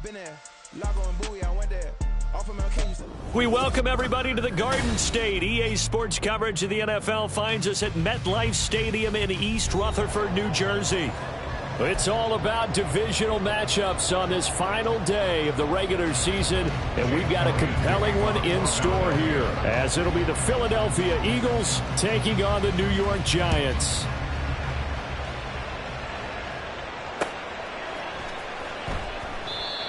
been there. Lago and Bowie, I went there. We welcome everybody to the Garden State. EA Sports coverage of the NFL finds us at MetLife Stadium in East Rutherford, New Jersey. It's all about divisional matchups on this final day of the regular season, and we've got a compelling one in store here, as it'll be the Philadelphia Eagles taking on the New York Giants.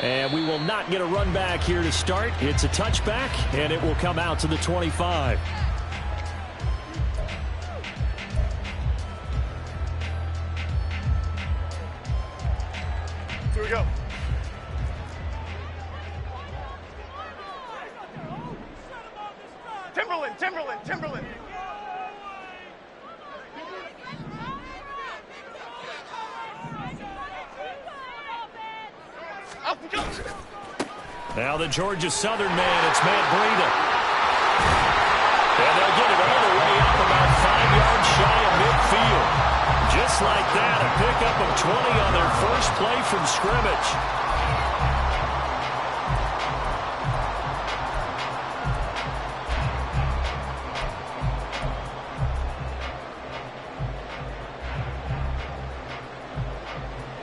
And we will not get a run back here to start. It's a touchback, and it will come out to the 25. Here we go. Timberland. Now the Georgia Southern man, it's Matt Breida. And they'll get it all the way up about 5 yards shy of midfield. Just like that, a pickup of 20 on their first play from scrimmage.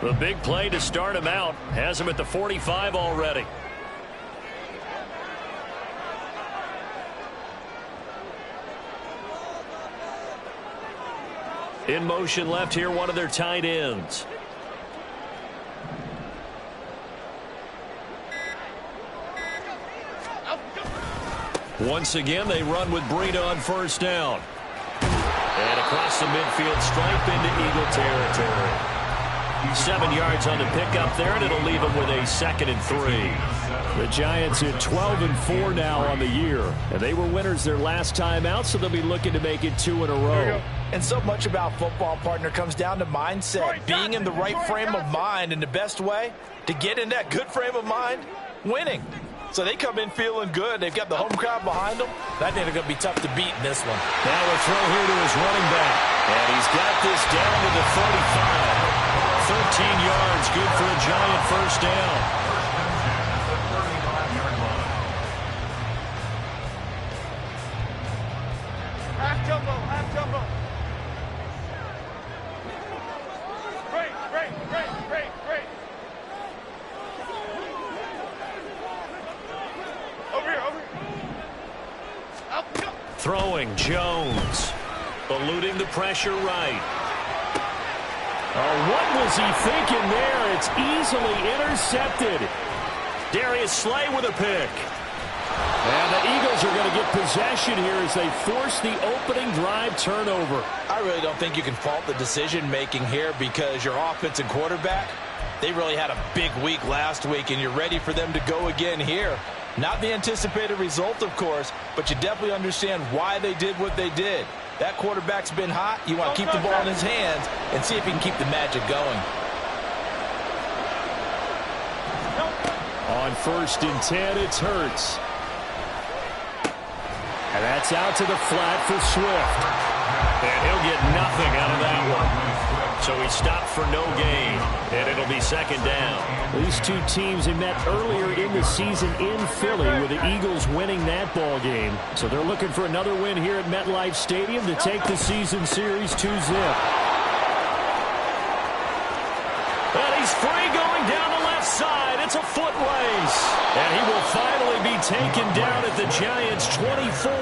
The big play to start him out has him at the 45 already. In motion left here, one of their tight ends. Once again, they run with Breida on first down. And across the midfield stripe into Eagle territory. 7 yards on the pickup there, and it'll leave them with a 2nd and 3. The Giants at 12-4 now on the year, and they were winners their last time out, so they'll be looking to make it 2 in a row. And so much about football, partner, comes down to mindset, being in the right frame of mind, and the best way to get in that good frame of mind, winning. So they come in feeling good. They've got the home crowd behind them. I think they're going to be tough to beat in this one. Now a throw here to his running back, and he's got this down to the 35. 13 yards, good for a Giant first down. Half jumbo. Great. Over here. Up, go. Throwing, Jones. Eluding the pressure right. Oh, what was he thinking there? It's easily intercepted. Darius Slay with a pick. And the Eagles are going to get possession here as they force the opening drive turnover. I really don't think you can fault the decision-making here because your offense and quarterback, they really had a big week last week, and you're ready for them to go again here. Not the anticipated result, of course, but you definitely understand why they did what they did. That quarterback's been hot. You want to keep the ball in his hands and see if he can keep the magic going. On 1st and 10, it's Hurts. And that's out to the flat for Swift. And he'll get nothing out of that one. So he stopped for no gain, and it'll be 2nd down. These two teams have met earlier in the season in Philly with the Eagles winning that ball game. So they're looking for another win here at MetLife Stadium to take the season series 2-0. And he's free going down the left side. It's a foot race. And he will finally be taken down at the Giants' 24.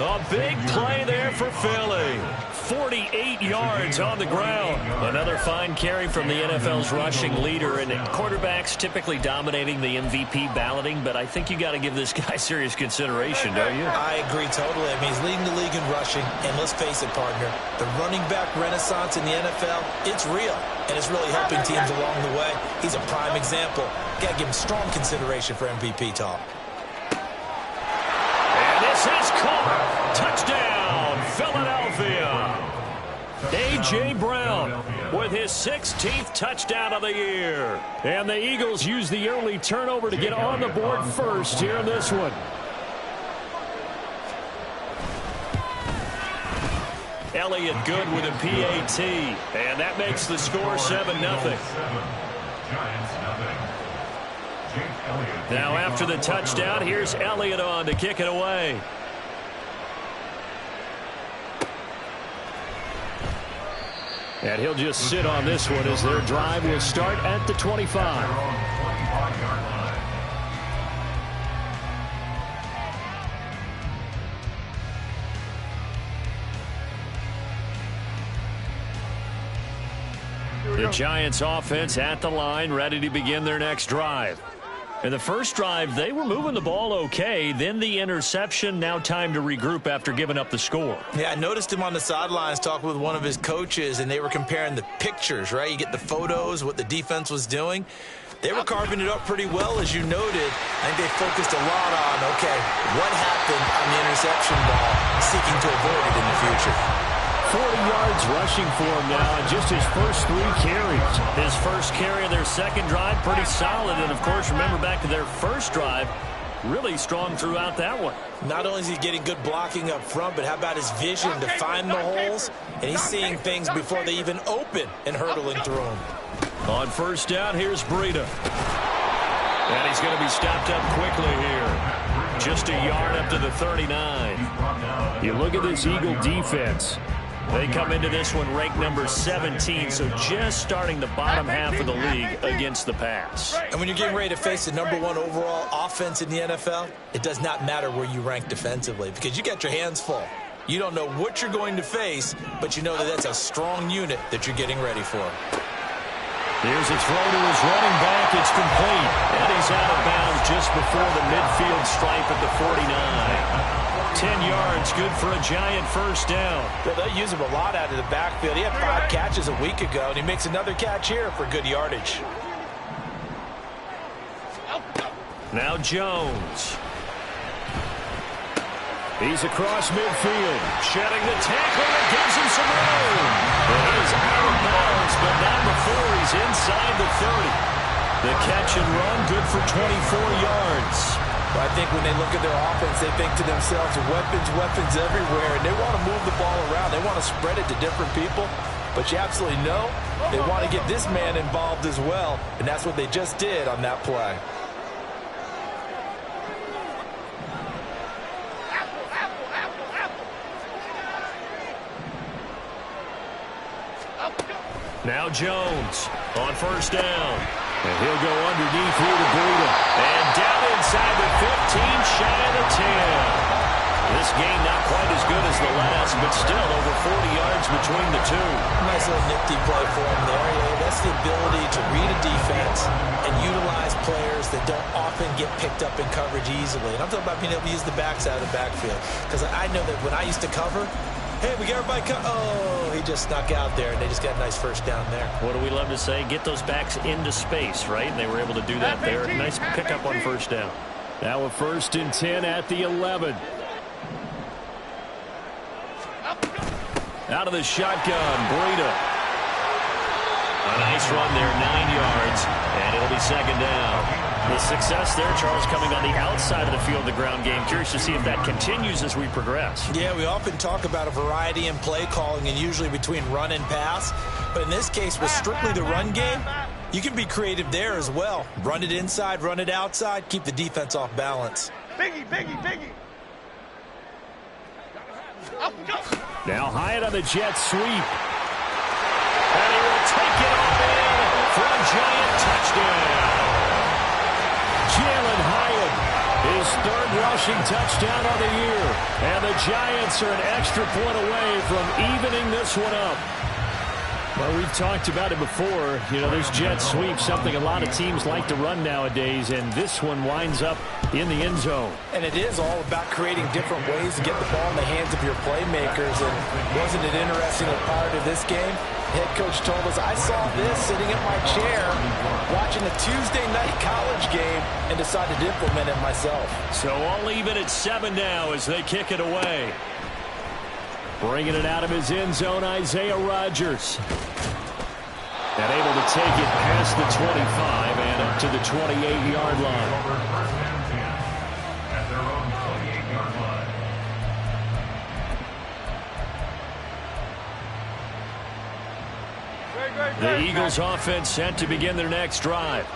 A big play there for Philly. 48 yards on the ground. Another fine carry from the NFL's rushing leader, and quarterbacks typically dominating the MVP balloting, but I think you got to give this guy serious consideration, don't you? I agree totally. I mean, he's leading the league in rushing, and let's face it, partner, the running back renaissance in the NFL, it's real, and it's really helping teams along the way. He's a prime example. Got to give him strong consideration for MVP talk. And this is caught. Touchdown, Philadelphia. A.J. Brown with his 16th touchdown of the year. And the Eagles use the early turnover to get on the board first here in this one. Elliott good with a PAT. And that makes the score 7-0. Now after the touchdown, here's Elliott on to kick it away. And he'll just sit on this one as their drive will start at the 25. The Giants offense at the line, ready to begin their next drive. In the first drive, they were moving the ball okay. Then the interception. Now time to regroup after giving up the score. Yeah, I noticed him on the sidelines talking with one of his coaches, and they were comparing the pictures, right? You get the photos, what the defense was doing. They were carving it up pretty well, as you noted. I think they focused a lot on, okay, what happened on the interception ball, seeking to avoid it in the future. 40 yards rushing for him now in just his first 3 carries. His first carry of their second drive, pretty solid. And, of course, remember back to their first drive, really strong throughout that one. Not only is he getting good blocking up front, but how about his vision to find the holes? And he's seeing things before they even open and hurtling through them. On first down, here's Breida. And he's going to be stopped up quickly here. Just a yard up to the 39. You look at this Eagle defense. They come into this one ranked number 17, so just starting the bottom half of the league against the pass. And when you're getting ready to face the #1 overall offense in the NFL, it does not matter where you rank defensively because you got your hands full. You don't know what you're going to face, but you know that that's a strong unit that you're getting ready for. Here's a throw to his running back. It's complete. And he's out of bounds just before the midfield stripe at the 49. 10 yards, good for a Giant first down. Well, they'll use him a lot out of the backfield. He had 5 catches a week ago, and he makes another catch here for good yardage. Now Jones. He's across midfield. Shedding the tackle that gives him some room. And he's out of bounds, but not before he's inside the 30. The catch and run, good for 24 yards. Well, I think when they look at their offense, they think to themselves, weapons everywhere, and they want to move the ball around. They want to spread it to different people, but you absolutely know they want to get this man involved as well, and that's what they just did on that play. Now Jones on first down. And he'll go underneath here to Breida. And down inside the 15, shy of the 10. This game not quite as good as the last, but still over 40 yards between the two. Nice little nifty play for him there. That's the ability to read a defense and utilize players that don't often get picked up in coverage easily. And I'm talking about being able to use the backside of the backfield. Because I know that when I used to cover, hey, we got everybody oh, he just snuck out there, and they just got a nice first down there. What do we love to say? Get those backs into space, right? And they were able to do that there. Nice pickup on first down. Now a 1st and 10 at the 11. Out of the shotgun, Breida. A nice run there, 9 yards, and it'll be second down. The success there, Charles, coming on the outside of the field, the ground game. Curious to see if that continues as we progress. Yeah, we often talk about a variety in play calling and usually between run and pass. But in this case, with strictly the run game, you can be creative there as well. Run it inside, run it outside, keep the defense off balance. Biggie. Now Hyatt on the jet sweep. And he will take it all in for a Giant touchdown. Jalen Hyatt, his 3rd rushing touchdown on the year. And the Giants are an extra point away from evening this one up. Well, we've talked about it before. You know, there's jet sweep, something a lot of teams like to run nowadays, and this one winds up in the end zone. And it is all about creating different ways to get the ball in the hands of your playmakers. And wasn't it interesting that prior to this game, head coach told us, I saw this sitting in my chair watching a Tuesday night college game and decided to implement it myself. So all even at 7 now as they kick it away. Bringing it out of his end zone, Isaiah Rodgers. And able to take it past the 25 and up to the 28-yard line. The Eagles offense set to begin their next drive.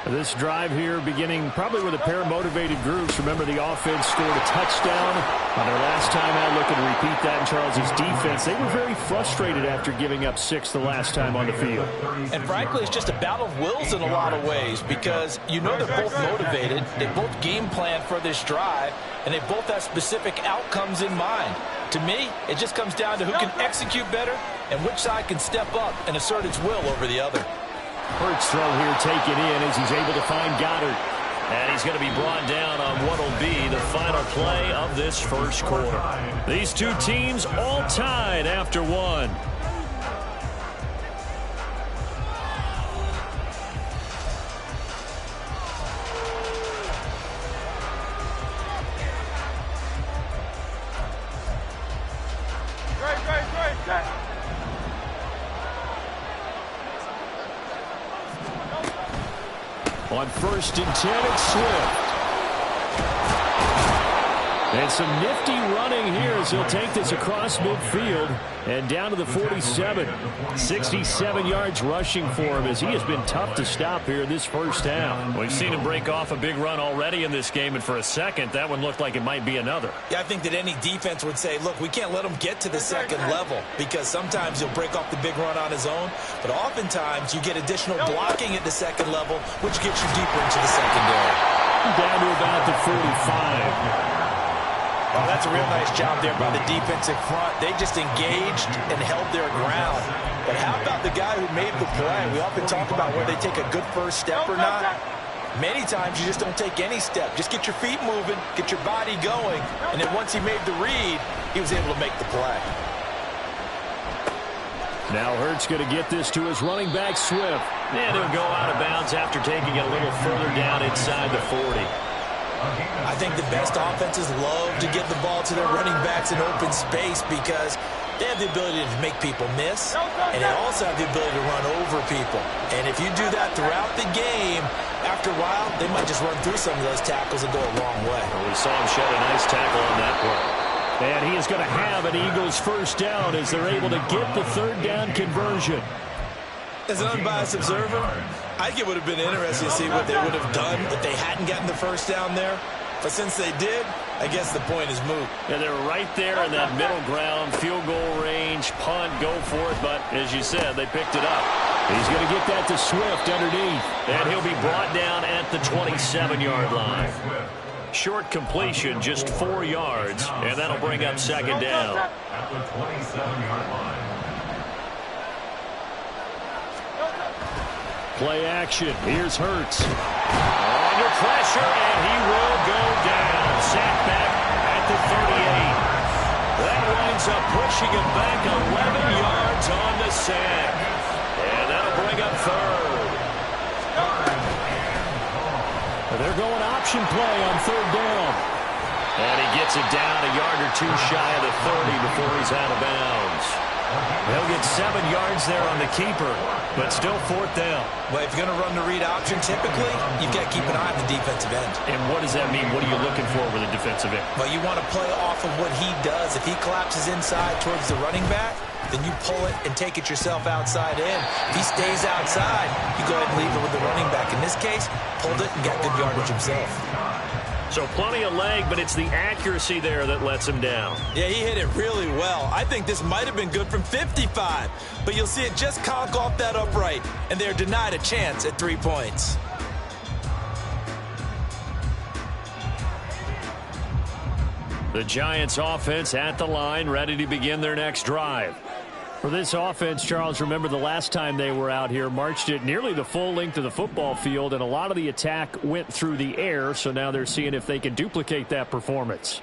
This drive here beginning probably with a pair of motivated groups. Remember, the offense scored a touchdown on their last time out. Looking to repeat that in Charles's defense. They were very frustrated after giving up 6 the last time on the field. And frankly, it's just a battle of wills in a lot of ways because you know they're both motivated. They both game plan for this drive, and they both have specific outcomes in mind. To me, it just comes down to who can execute better and which side can step up and assert its will over the other. Hurts throw here taken in as he's able to find Goddard. And he's going to be brought down on what will be the final play of this first quarter. These two teams all tied after one. Great. On 1st and 10, it's Swift. And some nifty running here as he'll take this across midfield and down to the 47. 67 yards rushing for him as he has been tough to stop here this first half. We've seen him break off a big run already in this game, and for a second, that one looked like it might be another. Yeah, I think that any defense would say, look, we can't let him get to the second level because sometimes he'll break off the big run on his own, but oftentimes you get additional blocking at the second level, which gets you deeper into the secondary. Down to about the 45. Well, that's a real nice job there by the defensive front. They just engaged and held their ground. But how about the guy who made the play? We often talk about where they take a good first step or not. Many times you just don't take any step. Just get your feet moving, get your body going, and then once he made the read, he was able to make the play. Now Hurts going to get this to his running back, Swift. And he'll go out of bounds after taking it a little further down inside the 40. I think the best offenses love to get the ball to their running backs in open space because they have the ability to make people miss, and they also have the ability to run over people. And if you do that throughout the game, after a while, they might just run through some of those tackles and go a long way. Well, we saw him shed a nice tackle on that play. And he is going to have an Eagles first down as they're able to get the third down conversion. As an unbiased observer, I think it would have been interesting to see what they would have done if they hadn't gotten the first down there. But since they did, I guess the point is moot. Yeah, they're right there in that middle ground, field goal range, punt, go for it. But as you said, they picked it up. He's going to get that to Swift underneath. And he'll be brought down at the 27-yard line. Short completion, just 4 yards, and that'll bring up second down. At the 27-yard line. Play action. Here's Hurts. Under pressure, and he will go down. Sacked back at the 38. That winds up pushing him back 11 yards on the sack. And that'll bring up third. They're going option play on third down. And he gets it down a yard or two shy of the 30 before he's out of bounds. They'll get 7 yards there on the keeper, but still fourth down. Well, if you're going to run the read option, typically, you've got to keep an eye on the defensive end. And what does that mean? What are you looking for with a defensive end? Well, you want to play off of what he does. If he collapses inside towards the running back, then you pull it and take it yourself outside in. If he stays outside, you go ahead and leave it with the running back. In this case, pulled it and got good yardage himself. So plenty of leg, but it's the accuracy there that lets him down. Yeah, he hit it really well. I think this might have been good from 55, but you'll see it just conk off that upright, and they're denied a chance at 3 points. The Giants offense at the line, ready to begin their next drive. For this offense, Charles, remember the last time they were out here, marched it nearly the full length of the football field, and a lot of the attack went through the air, so now they're seeing if they can duplicate that performance.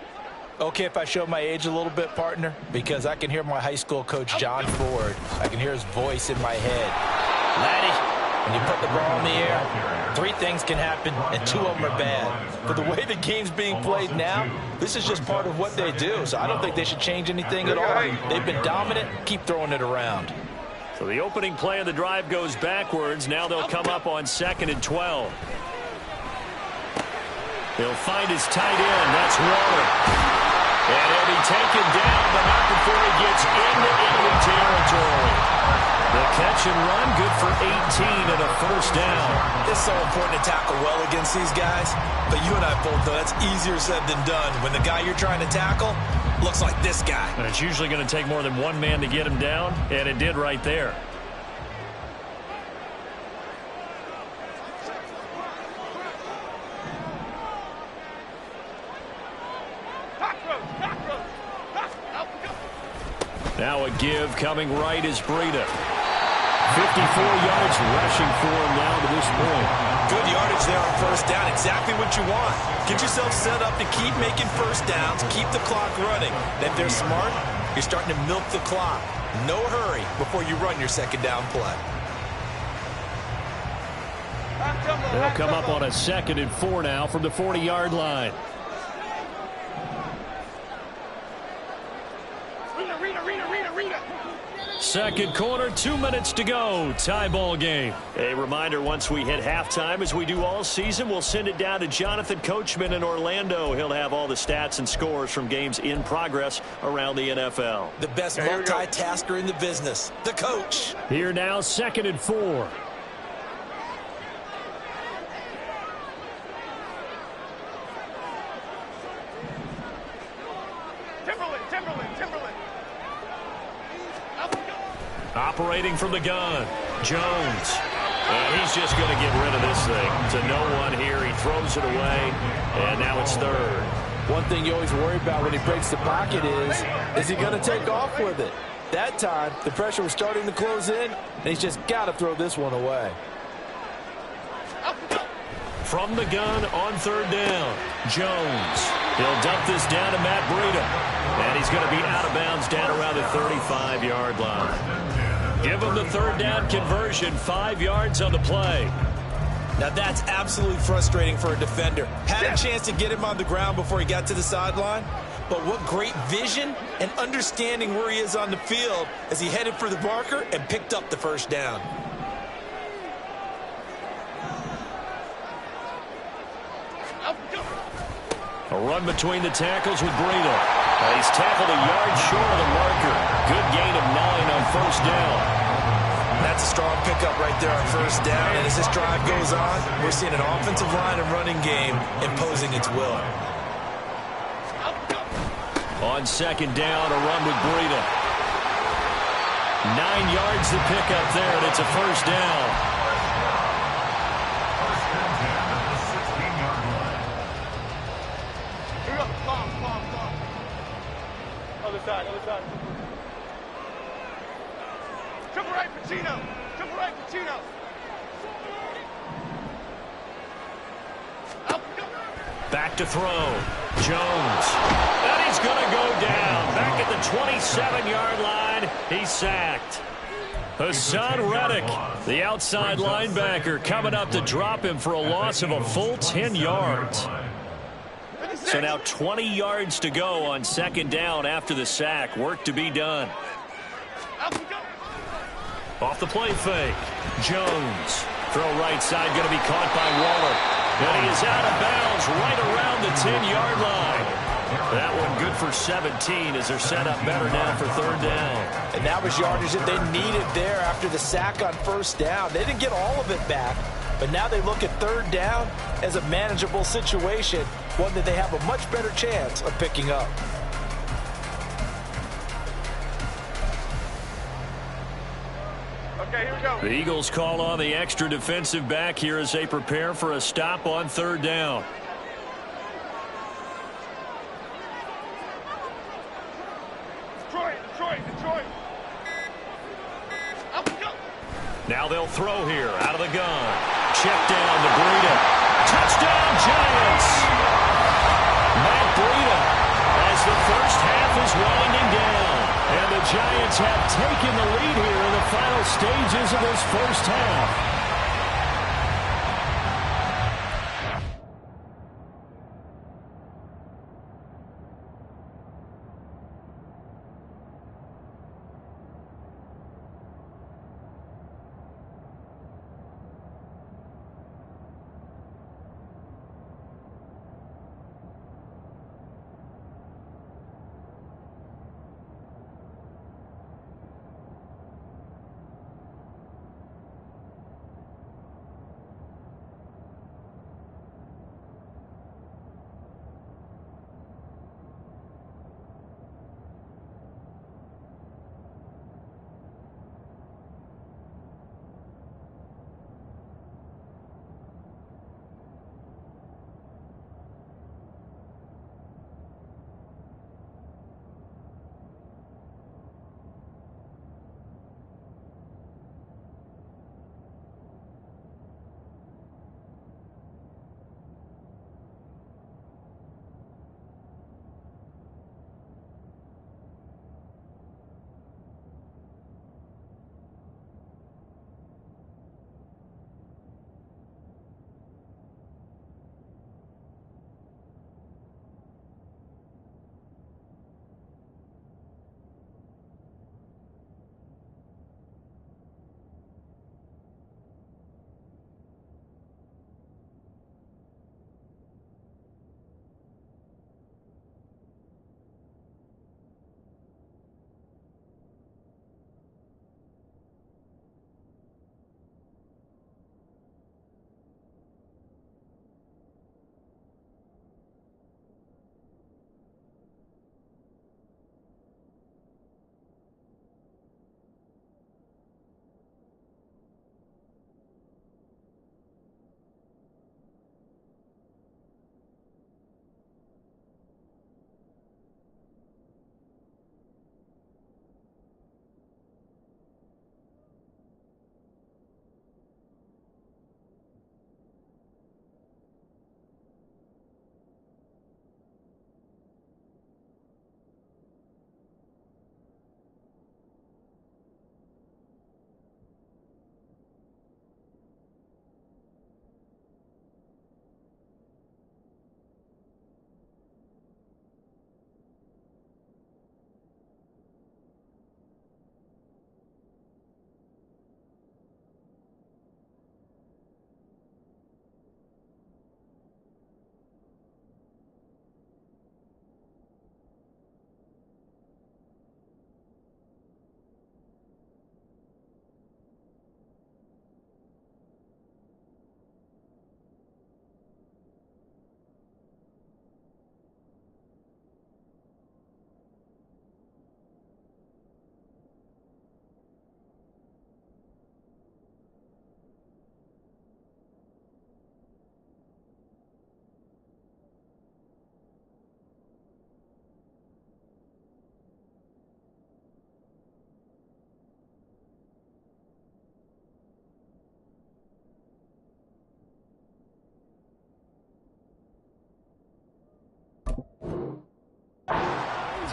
Okay, if I show my age a little bit, partner, because I can hear my high school coach, John Ford. I can hear his voice in my head. Laddie, when you put the ball in the air, 3 things can happen, and 2 of them are bad. But the way the game's being played now, this is just part of what they do, so I don't think they should change anything at all. They've been dominant. Keep throwing it around. So the opening play of the drive goes backwards. Now they'll come up on 2nd and 12. He'll find his tight end. That's Waller. And he'll be taken down, but not before he gets into enemy territory. The catch and run, good for 18 and a first down. It's so important to tackle well against these guys, but you and I both know that's easier said than done when the guy you're trying to tackle looks like this guy. And it's usually going to take more than one man to get him down, and it did right there. Now a give coming right is Breida. 54 yards rushing for him now to this point. Good yardage there on first down. Exactly what you want. Get yourself set up to keep making first downs, keep the clock running. Then if they're smart, you're starting to milk the clock. No hurry before you run your second down play. They'll come up on a 2nd and 4 now from the 40-yard line. Second quarter, 2 minutes to go. Tie ball game. A reminder, once we hit halftime, as we do all season, we'll send it down to Jonathan Coachman in Orlando. He'll have all the stats and scores from games in progress around the NFL. The best multitasker in the business, the coach. Here now, 2nd and 4. Timberland. Operating from the gun, Jones. And he's just going to get rid of this thing. To no one here, he throws it away, and now it's 3rd. One thing you always worry about when he breaks the pocket is he going to take off with it? That time, the pressure was starting to close in, and he's just got to throw this one away. From the gun on 3rd down, Jones. He'll dump this down to Matt Breida. And he's going to be out of bounds down around the 35-yard line. Give him the 3rd down conversion, 5 yards on the play. Now that's absolutely frustrating for a defender. Had a chance to get him on the ground before he got to the sideline, but what great vision and understanding where he is on the field as he headed for the marker and picked up the 1st down. A run between the tackles with Breida. He's tackled a yard short of the marker. Good gain of 9 on 1st down. That's a strong pickup right there on 1st down. And as this drive goes on, we're seeing an offensive line and running game imposing its will. On 2nd down, a run with Breida. 9 yards to pick up there, and it's a 1st down. Other side. Triple right, Pacino. Back to throw. Jones. And he's going to go down. Back at the 27-yard line. He's sacked. Hassan Reddick, the outside linebacker, coming up to drop him for a loss of a full 10 yards. So now 20 yards to go on 2nd down after the sack. Work to be done. Off the play fake. Jones. Throw right side, going to be caught by Waller. And he is out of bounds right around the 10-yard line. That one good for 17 as they're set up better now for 3rd down. And that was yardage that they needed there after the sack on 1st down. They didn't get all of it back, but now they look at 3rd down as a manageable situation, one that they have a much better chance of picking up. Okay, here we go. The Eagles call on the extra defensive back here as they prepare for a stop on 3rd down. Detroit. Now they'll throw here out of the gun. Check down to Breida. Touchdown, Giants! Matt Breida as the first half is winding down. And the Giants have taken the lead here in the final stages of this first half.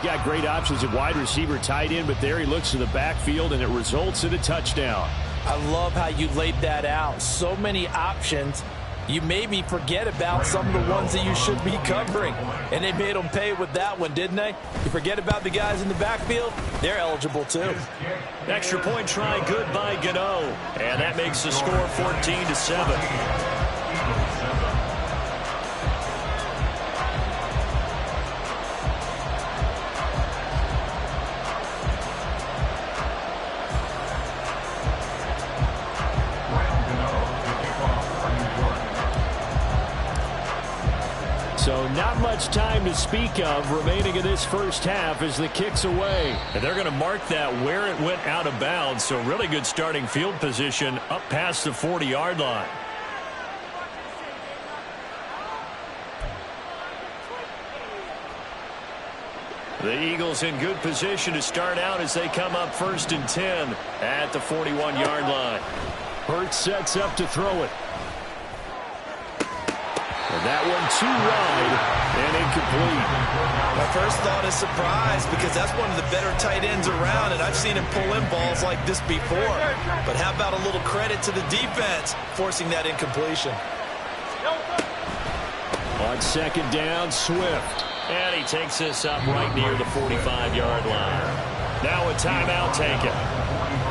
got great options at wide receiver, tight end, but there he looks to the backfield, and it results in a touchdown. I love how you laid that out. So many options. You maybe forget about some of the ones that you should be covering. And they made them pay with that one, didn't they? You forget about the guys in the backfield, they're eligible too. Extra point try good by Gano. And that makes the score 14-7. So not much time to speak of remaining in this first half as the kick's away. And they're going to mark that where it went out of bounds. So really good starting field position up past the 40-yard line. The Eagles in good position to start out as they come up 1st and 10 at the 41-yard line. Hurts sets up to throw it. And that one too wide and incomplete. My first thought is surprise because that's one of the better tight ends around, and I've seen him pull in balls like this before. But how about a little credit to the defense forcing that incompletion? On 2nd down, Swift. And he takes this up right near the 45-yard line. Now a timeout taken.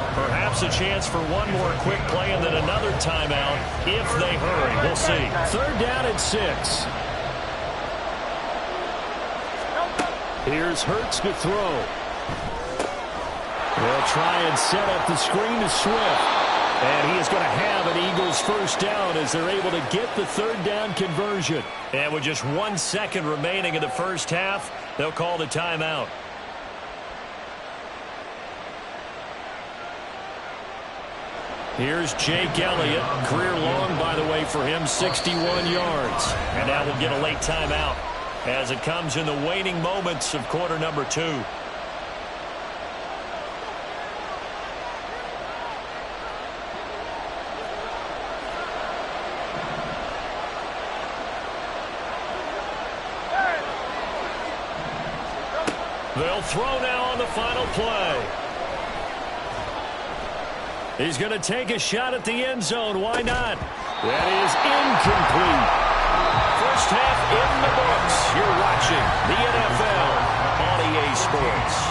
Perhaps a chance for one more quick play and then another timeout if they hurry. We'll see. 3rd down and 6. Here's Hurts to throw. They'll try and set up the screen to Swift. And he is going to have an Eagles first down as they're able to get the 3rd down conversion. And with just 1 second remaining in the first half, they'll call the timeout. Here's Jake Elliott. Career long, by the way, for him, 61 yards. And now we'll get a late timeout as it comes in the waning moments of quarter number 2. They'll throw now on the final play. He's going to take a shot at the end zone. Why not? That is incomplete. First half in the books. You're watching the NFL on EA Sports.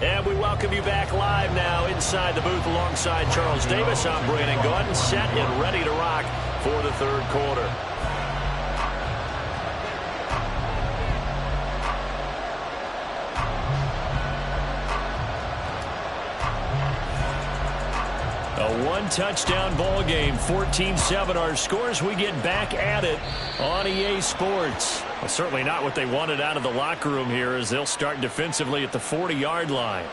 And we welcome you back live now inside the booth alongside Charles Davis. I'm Brandon Gordon, set and ready to rock for the 3rd quarter. A one-touchdown ball game, 14-7 our scores. We get back at it on EA Sports. Well, certainly not what they wanted out of the locker room here as they'll start defensively at the 40-yard line.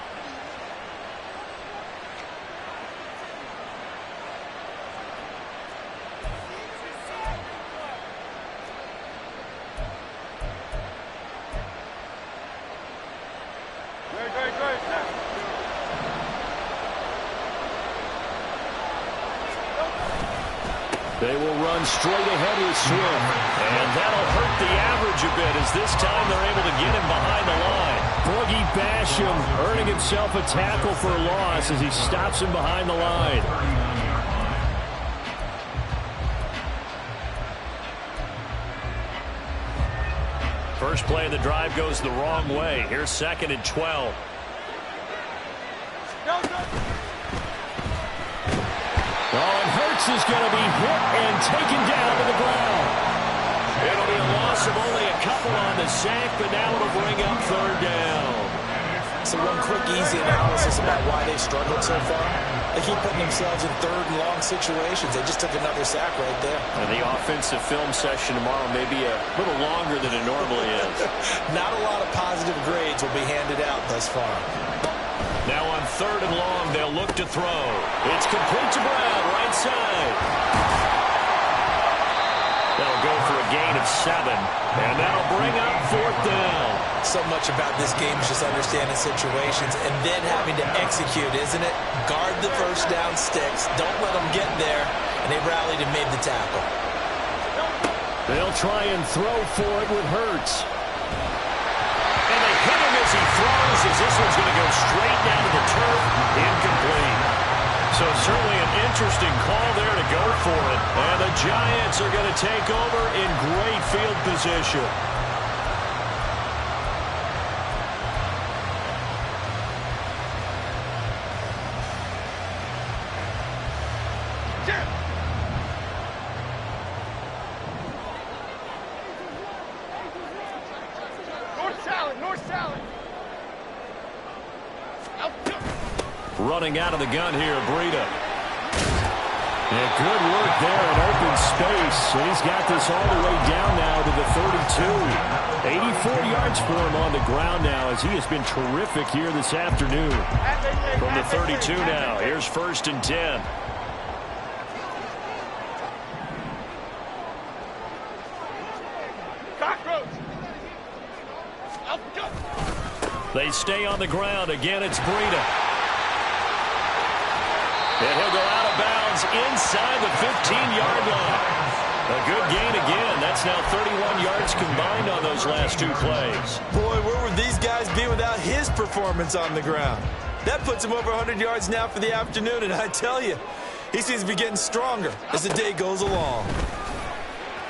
They will run straight ahead with Swift. And that'll hurt the average a bit as this time they're able to get him behind the line. Boogie Basham earning himself a tackle for a loss as he stops him behind the line. First play of the drive goes the wrong way. Here's 2nd and 12. Oh, and Hurts is going to be hit and taken down to the ground. It'll be a loss of only a couple on the sack, but now it'll bring up 3rd down. So one quick, easy analysis about why they've struggled so far. They keep putting themselves in 3rd and long situations. They just took another sack right there. And the offensive film session tomorrow may be a little longer than it normally is. Not a lot of positive grades will be handed out thus far. Now on 3rd and long, they'll look to throw. It's complete to Brown, right side. That'll go for a gain of of 7. And that'll bring up 4th down. So much about this game is just understanding situations and then having to execute, isn't it? Guard the first down sticks. Don't let them get there. And they rallied and made the tackle. They'll try and throw for it with Hurts. And they hit him as he throws, as this one's going to go straight down to the turf. Incomplete. So certainly an interesting call there to go for it. And the Giants are going to take over in great field position. Running out of the gun here, Breida. Yeah, good work there in open space. And he's got this all the way down now to the 32. 84 yards for him on the ground now as he has been terrific here this afternoon. From the 32 now, here's 1st and 10. They stay on the ground. Again, it's Breida. And he'll go out of bounds inside the 15-yard line. A good gain again. That's now 31 yards combined on those last 2 plays. Boy, where would these guys be without his performance on the ground? That puts him over 100 yards now for the afternoon, and I tell you, he seems to be getting stronger as the day goes along.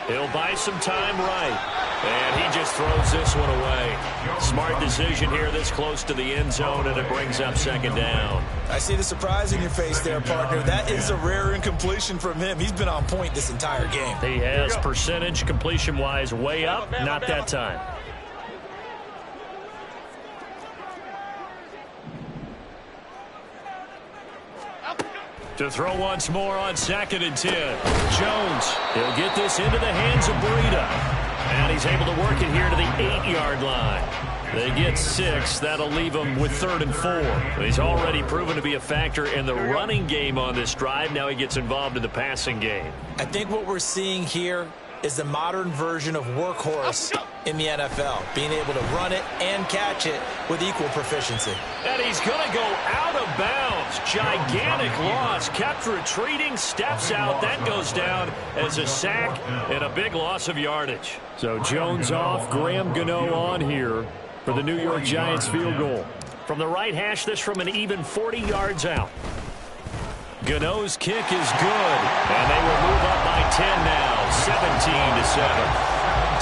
He'll buy some time right. And he just throws this one away. Smart decision here this close to the end zone, and it brings up 2nd down. I see the surprise in your face there, partner. That is a rare incompletion from him. He's been on point this entire game. He has percentage completion-wise way up. Not that time. To throw once more on 2nd and 10. Jones, he'll get this into the hands of Breida. And he's able to work it here to the 8-yard line. They get 6. That'll leave him with 3rd and 4. He's already proven to be a factor in the running game on this drive. Now he gets involved in the passing game. I think what we're seeing here is the modern version of workhorse in the NFL, being able to run it and catch it with equal proficiency. And he's going to go out of bounds. Gigantic loss. Kept retreating, steps out. That goes down as a sack and a big loss of yardage. So Jones off, Graham Gano on here for the New York Giants field goal. From the right hash, this from an even 40 yards out. Gano's kick is good, and they will move up by 10 now, 17-7.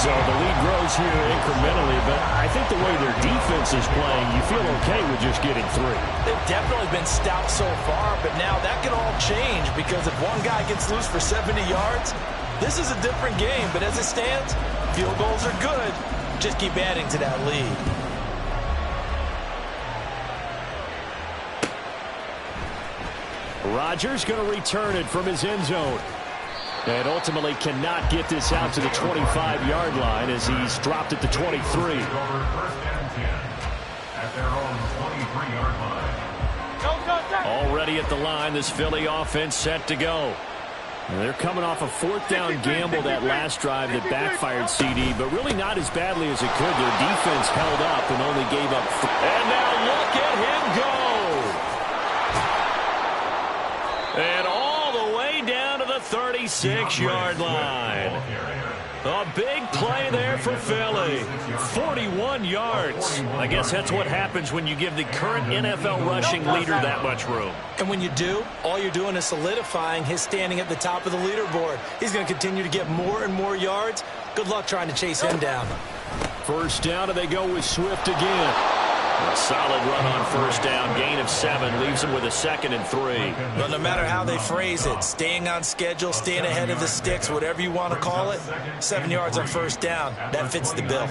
So the lead grows here incrementally, but I think the way their defense is playing, you feel okay with just getting 3. They've definitely been stout so far, but now that can all change because if one guy gets loose for 70 yards, this is a different game. But as it stands, field goals are good. Just keep adding to that lead. Rodgers going to return it from his end zone. And ultimately cannot get this out to the 25-yard line as he's dropped it to 23. At their own 23-yard line. Already at the line, this Philly offense set to go. And they're coming off a 4th down gamble that last drive that backfired CD, but really not as badly as it could. Their defense held up and only gave up 3. And now look at him go. And all the way down to the 36-yard line. A big play there for Philly. 41 yards. I guess that's what happens when you give the current NFL rushing leader that much room. And when you do, all you're doing is solidifying his standing at the top of the leaderboard. He's going to continue to get more and more yards. Good luck trying to chase him down. 1st down, and they go with Swift again. A solid run on 1st down. Gain of 7 leaves him with a 2nd and 3. Well, no matter how they phrase it, staying on schedule, staying ahead of the sticks, whatever you want to call it, 7 yards on 1st down. That fits the bill.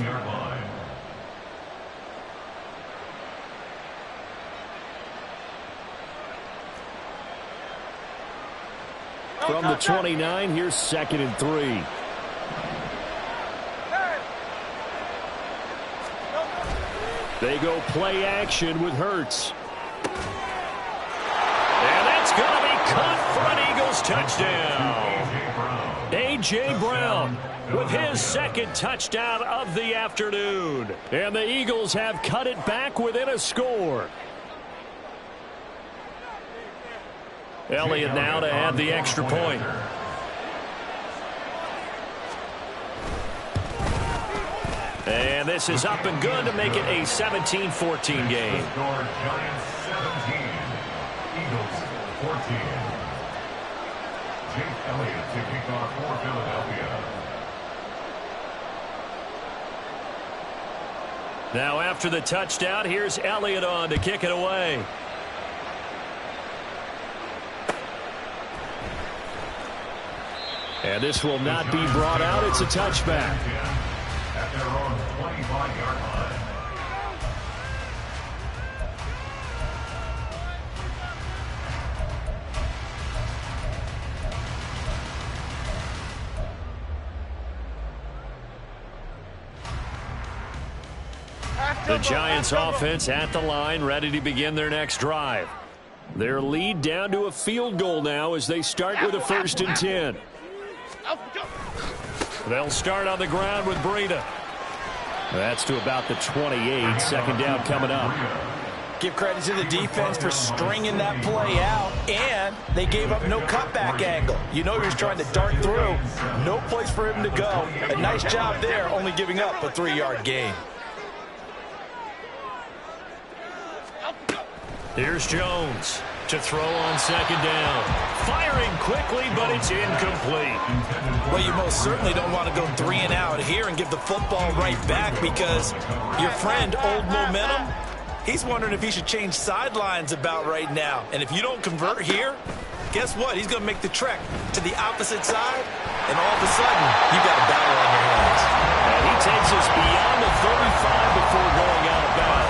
From the 29, here's 2nd and 3. They go play action with Hurts. And that's going to be caught for an Eagles touchdown. A.J. Brown with his second touchdown of the afternoon. And the Eagles have cut it back within a score. Elliott now to add the extra point. And this is up and good to make it a 17-14 game. Giants 17, Eagles 14. Jake Elliott to kick off for Philadelphia. Now after the touchdown, here's Elliott on to kick it away. And this will not be brought out. It's a touchback. At their own 25-yard line. The Giants offense at the line, ready to begin their next drive. Their lead down to a field goal now as they start with a 1st and 10. They'll start on the ground with Breida. That's to about the 28. Second down coming up. Give credit to the defense for stringing that play out, and they gave up no cutback angle. You know he was trying to dart through. No place for him to go. A nice job there, only giving up a 3-yard gain. Here's Jones to throw on second down. Firing quickly, but it's incomplete. Well, you most certainly don't want to go 3 and out here and give the football right back, because your friend, Old Momentum, he's wondering if he should change sidelines about right now. And if you don't convert here, guess what? He's going to make the trek to the opposite side, and all of a sudden, you've got a battle on your hands. And he takes us beyond the 35 before going out of bounds.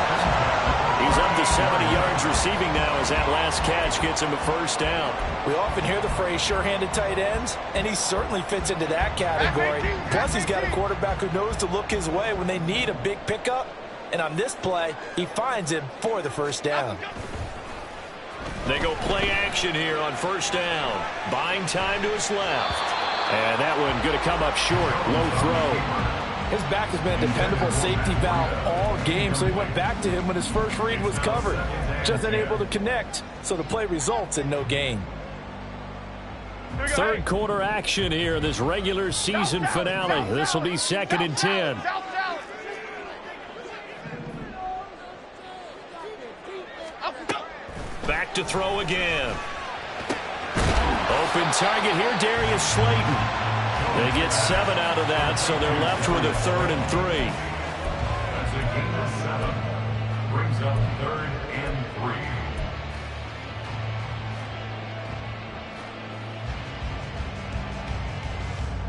He's up to 70 yards receiving now as that last catch gets him a 1st down. We often hear the phrase sure-handed tight ends, and he certainly fits into that category. Plus, he's got a quarterback who knows to look his way when they need a big pickup. And on this play, he finds him for the 1st down. They go play action here on 1st down. Buying time to his left. And that one going to come up short. Low throw. His back has been a dependable safety valve all game, so he went back to him when his first read was covered. Just unable to connect, so the play results in no gain. Third quarter action here in this regular season finale. This will be 2nd and 10. Back to throw again. Open target here, Darius Slayton. They get 7 out of that, so they're left with a 3rd and 3. That's a gain of 7. Brings up 3rd and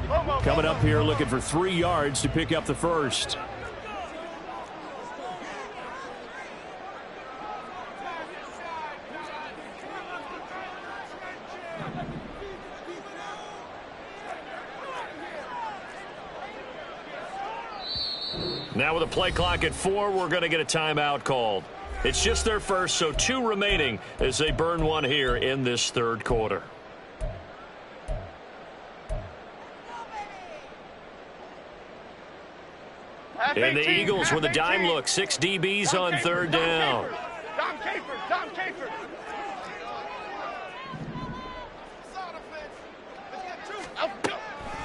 3. Coming up here looking for 3 yards to pick up the 1st. Now with a play clock at 4, we're going to get a timeout called. It's just their first, so 2 remaining as they burn one here in this 3rd quarter. And the Eagles with a dime look. 6 DBs on 3rd down. Dom Capers.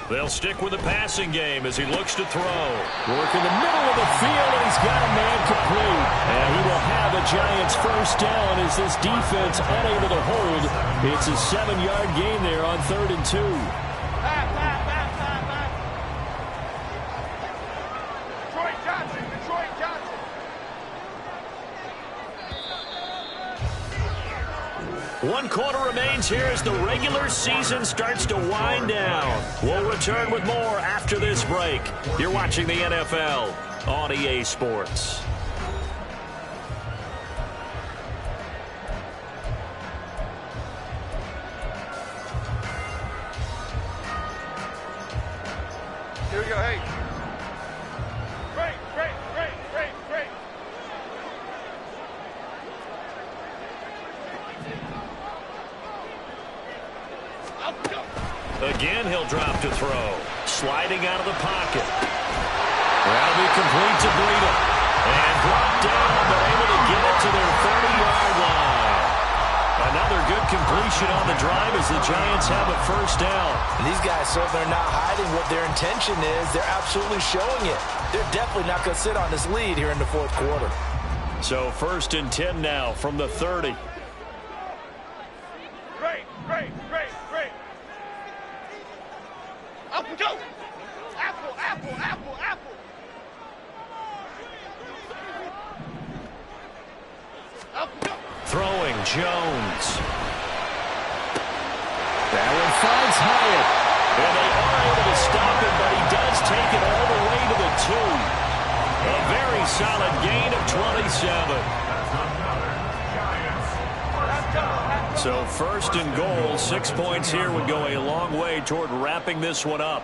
They'll stick with the passing game as he looks to throw. Work in the middle of the field, and he's got a man complete. And he will have a Giants 1st down as this defense unable to hold. It's a 7-yard gain there on 3rd and 2. Detroit Johnson. One quarter remains here as the regular season starts to wind down. We'll return with more after this break. You're watching the NFL on EA Sports. Here we go, hey. Great. Again, he'll drop to throw. Sliding out of the pocket. That'll be complete to Breida. And brought down, but able to get it to their 30-yard line. Another good completion on the drive as the Giants have a first down. And these guys certainly are not hiding what their intention is. They're absolutely showing it. They're definitely not going to sit on this lead here in the fourth quarter. So 1st and 10 now from the 30. Great. Up and go. Apple. Up and go. Throwing Jones. That one finds Hyatt. And they are able to stop him, but he does take it all the way to the 2. A very solid gain of 27. So 1st and goal, 6 points here would go a long way toward wrapping this one up.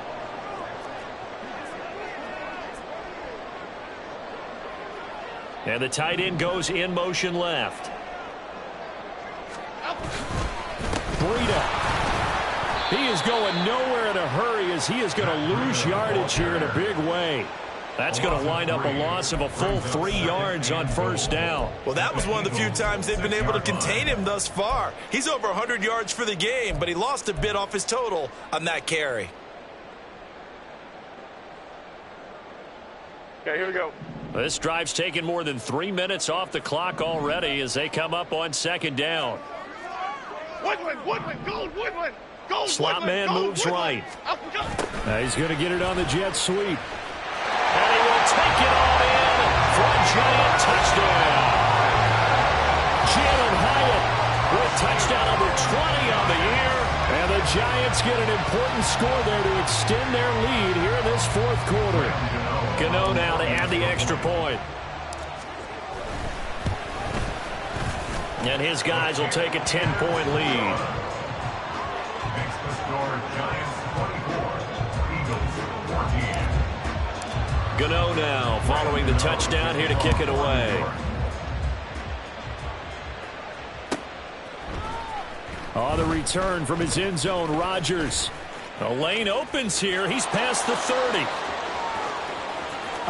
And the tight end goes in motion left. Breida. He is going nowhere in a hurry as he is going to lose yardage here in a big way. That's going to wind up a loss of a full 3 yards on first down. Well, that was one of the few times they've been able to contain him thus far. He's over 100 yards for the game, but he lost a bit off his total on that carry. Okay, here we go. This drive's taken more than 3 minutes off the clock already as they come up on 2nd down. Woodland, gold, Slot man moves right. Up and go. He's going to get it on the jet sweep. And he will take it all in for a Giant touchdown. Jalen Hyatt with touchdown number 20 on the year. And the Giants get an important score there to extend their lead here in this fourth quarter. Gano now to add the extra point. And his guys will take a 10-point lead. Makes the score Giants 24, Eagles 14. Gano now following the touchdown here to kick it away. On the return from his end zone, Rodgers. The lane opens here. He's past the 30.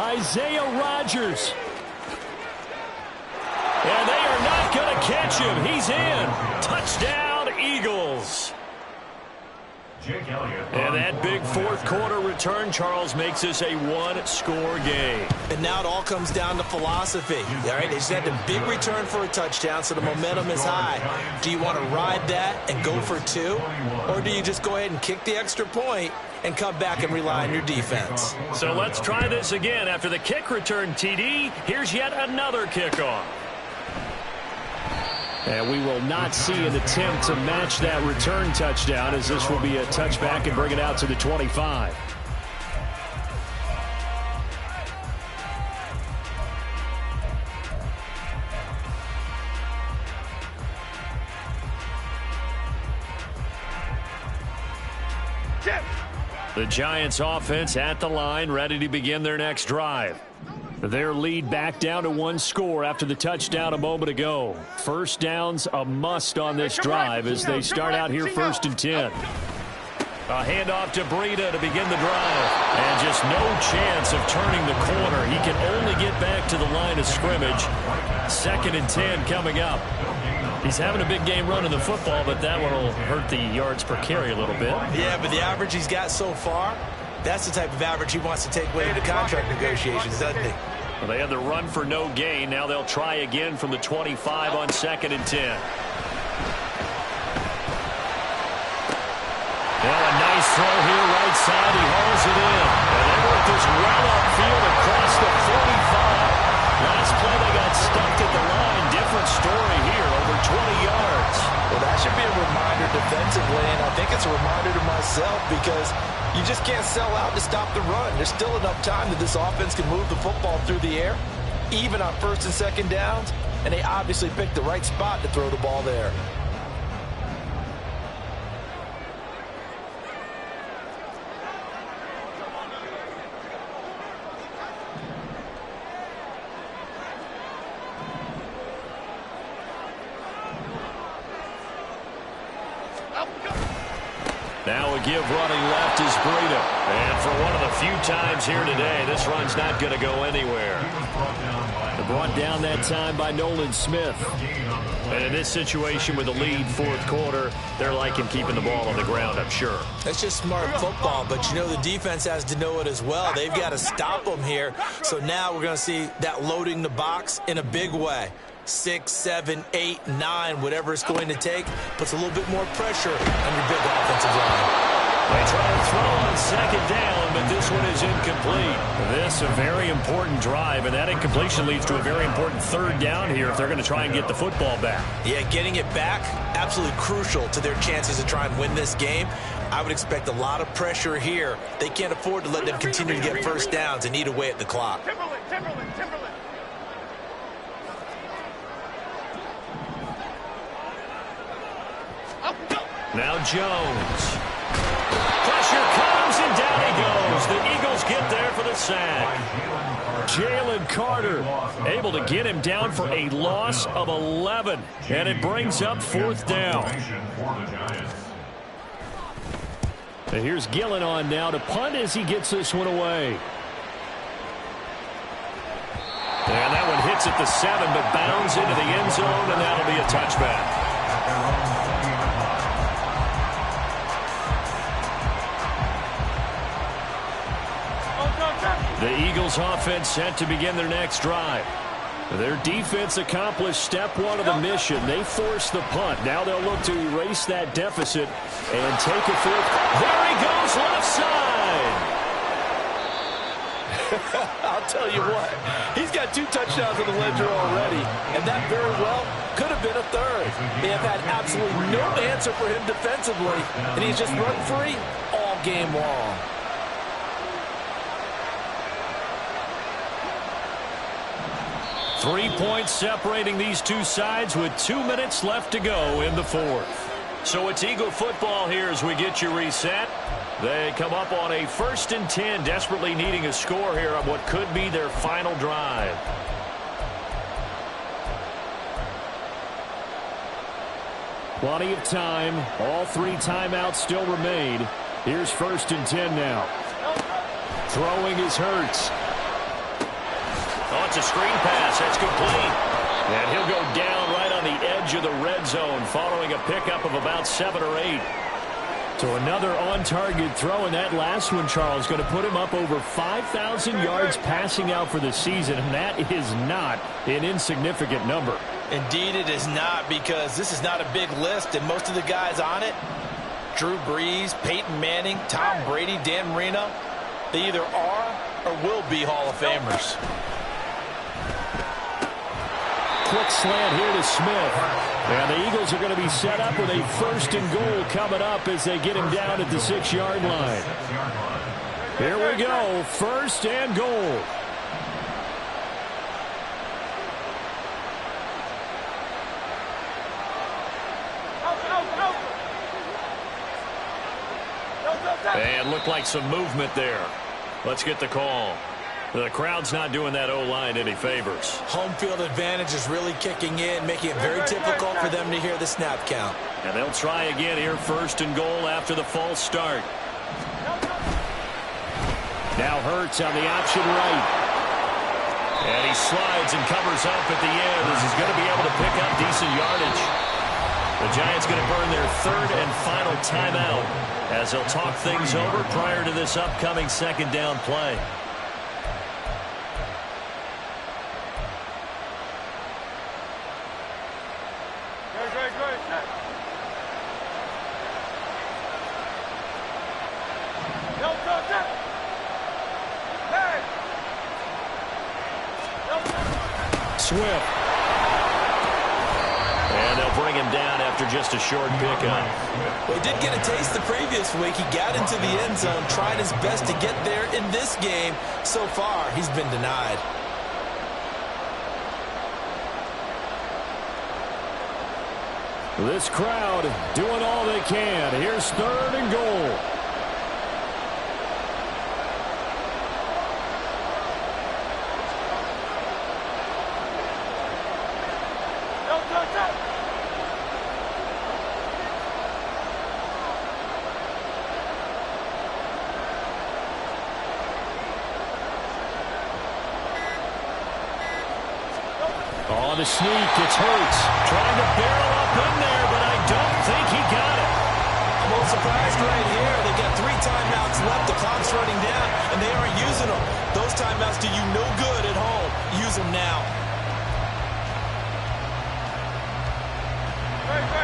Isaiah Rodgers. And they are not going to catch him. He's in. Touchdown, Eagles. Jake Elliott. And that big fourth quarter return, Charles, makes this a one-score game. And now it all comes down to philosophy. All right, they just had a big return for a touchdown, so the momentum is high. Do you want to ride that and go for 2? Or do you just go ahead and kick the extra point and come back and rely on your defense? So let's try this again. After the kick return, TD, here's yet another kickoff. And we will not see an attempt to match that return touchdown, as this will be a touchback and bring it out to the 25. The Giants offense at the line, ready to begin their next drive. Their lead back down to 1 score after the touchdown a moment ago. First down's a must on this drive as they start out here 1st and 10. A handoff to Breida to begin the drive. And just no chance of turning the corner. He can only get back to the line of scrimmage. 2nd and 10 coming up. He's having a big game running the football, but that one will hurt the yards per carry a little bit. Yeah, but the average he's got so far, that's the type of average he wants to take away to the contract negotiations, doesn't he? Well, they had the run for no gain. Now they'll try again from the 25 on 2nd and 10. Now a nice throw here right side. He hauls it in. And they work this well upfield across the 45. Last play they got stuffed at the line. Different story here, over 20 yards. Well, that should be a reminder defensively, and I think it's a reminder to myself because you just can't sell out to stop the run. There's still enough time that this offense can move the football through the air, even on 1st and 2nd downs, and they obviously picked the right spot to throw the ball there. Now a give running left is Breida. And for one of the few times here today, this run's not going to go anywhere. They're brought down that time by Nolan Smith. And in this situation with the lead fourth quarter, they're liking keeping the ball on the ground, I'm sure. That's just smart football, but you know the defense has to know it as well. They've got to stop them here. So now we're going to see that loading the box in a big way. 6, 7, 8, 9, whatever it's going to take, puts a little bit more pressure on your big offensive line. They try to throw on second down, but this one is incomplete. This a very important drive, and that incompletion leads to a very important third down here if they're going to try and get the football back. Yeah, getting it back, absolutely crucial to their chances to try and win this game. I would expect a lot of pressure here. They can't afford to let them continue to get first downs and eat away at the clock. Timberland. Up and go. Now Jones. Pressure comes, and down he goes. The Eagles get there for the sack. Jalen Carter able to get him down for a loss of 11. And it brings up fourth down. And here's Gillen on now to punt as he gets this one away. And that one hits at the 7, but bounds into the end zone, and that'll be a touchback. The Eagles offense set to begin their next drive. Their defense accomplished step one of the mission. They forced the punt. Now they'll look to erase that deficit and take a fourth. There he goes, left side. I'll tell you what, he's got 2 touchdowns on the ledger already, and that very well could have been a third. They have had absolutely no answer for him defensively, and he's just run free all game long. Three points separating these two sides with 2 minutes left to go in the fourth. So it's Eagle football here as we get you reset. They come up on a 1st and 10, desperately needing a score here on what could be their final drive. Plenty of time. All 3 timeouts still remain. Here's 1st and 10 now. Throwing is Hurts. Oh, it's a screen pass. That's complete. And he'll go down right on the edge of the red zone following a pickup of about 7 or 8. So another on-target throw, and that last one, Charles, going to put him up over 5,000 yards passing out for the season, and that is not an insignificant number. Indeed it is not, because this is not a big list, and most of the guys on it, Drew Brees, Peyton Manning, Tom Brady, Dan Marino, they either are or will be Hall of Famers. Quick slant here to Smith. And the Eagles are going to be set up with a 1st and goal coming up as they get him down at the 6-yard line. Here we go, 1st and goal. And looked like some movement there. Let's get the call. The crowd's not doing that O-line any favors. Home field advantage is really kicking in, making it very difficult for them to hear the snap count. And they'll try again here, 1st and goal after the false start. Now Hurts on the option right. And he slides and covers up at the end as he's going to be able to pick up decent yardage. The Giants going to burn their 3rd and final timeout as they'll talk things over prior to this upcoming 2nd down play. Swift. And they'll bring him down after just a short pickup. Well, he did get a taste the previous week. He got into the end zone, tried his best to get there in this game. So far, he's been denied. This crowd doing all they can. Here's 3rd and goal. On the sneak, it's Hurts. Trying to barrel up in there, but I don't think he got it. I'm a little surprised right here. They got 3 timeouts left. The clock's running down, and they aren't using them. Those timeouts do you no good at home. Use them now.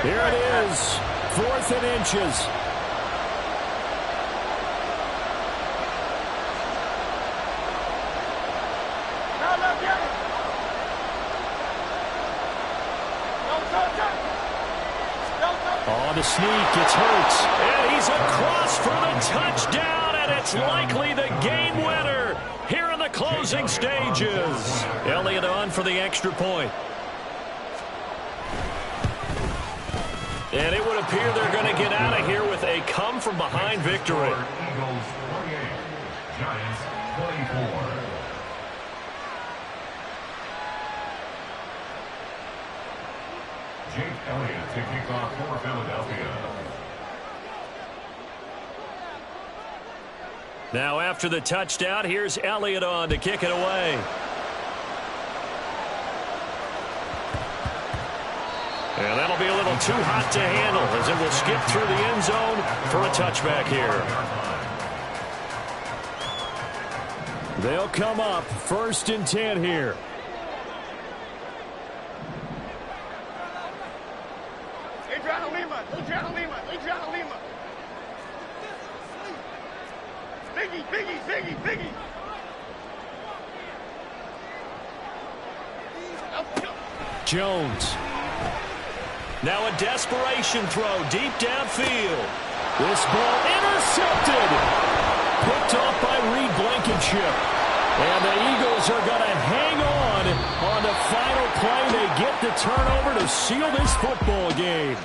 Here it is, 4th and inches. On the sneak, it's Hurts. And he's across for the touchdown, and it's likely the game winner here in the closing stages. Elliott on for the extra point. And it would appear they're going to get out of here with a come-from-behind victory. Eagles 28, Giants 24. Jake Elliott to kick off for Philadelphia. Now after the touchdown, here's Elliott on to kick it away. And that'll be a little too hot to handle as it will skip through the end zone for a touchback here. They'll come up 1st and 10 here. Lima. Biggie. Jones. Now a desperation throw deep downfield. This ball intercepted. Picked off by Reed Blankenship. And the Eagles are going to hang on the final play. They get the turnover to seal this football game.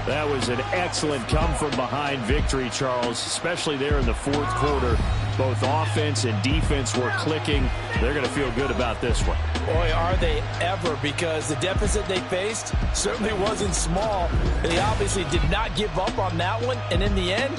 That was an excellent come-from-behind victory, Charles, especially there in the 4th quarter. Both offense and defense were clicking. They're going to feel good about this one. Boy, are they ever, because the deficit they faced certainly wasn't small. They obviously did not give up on that one, and in the end,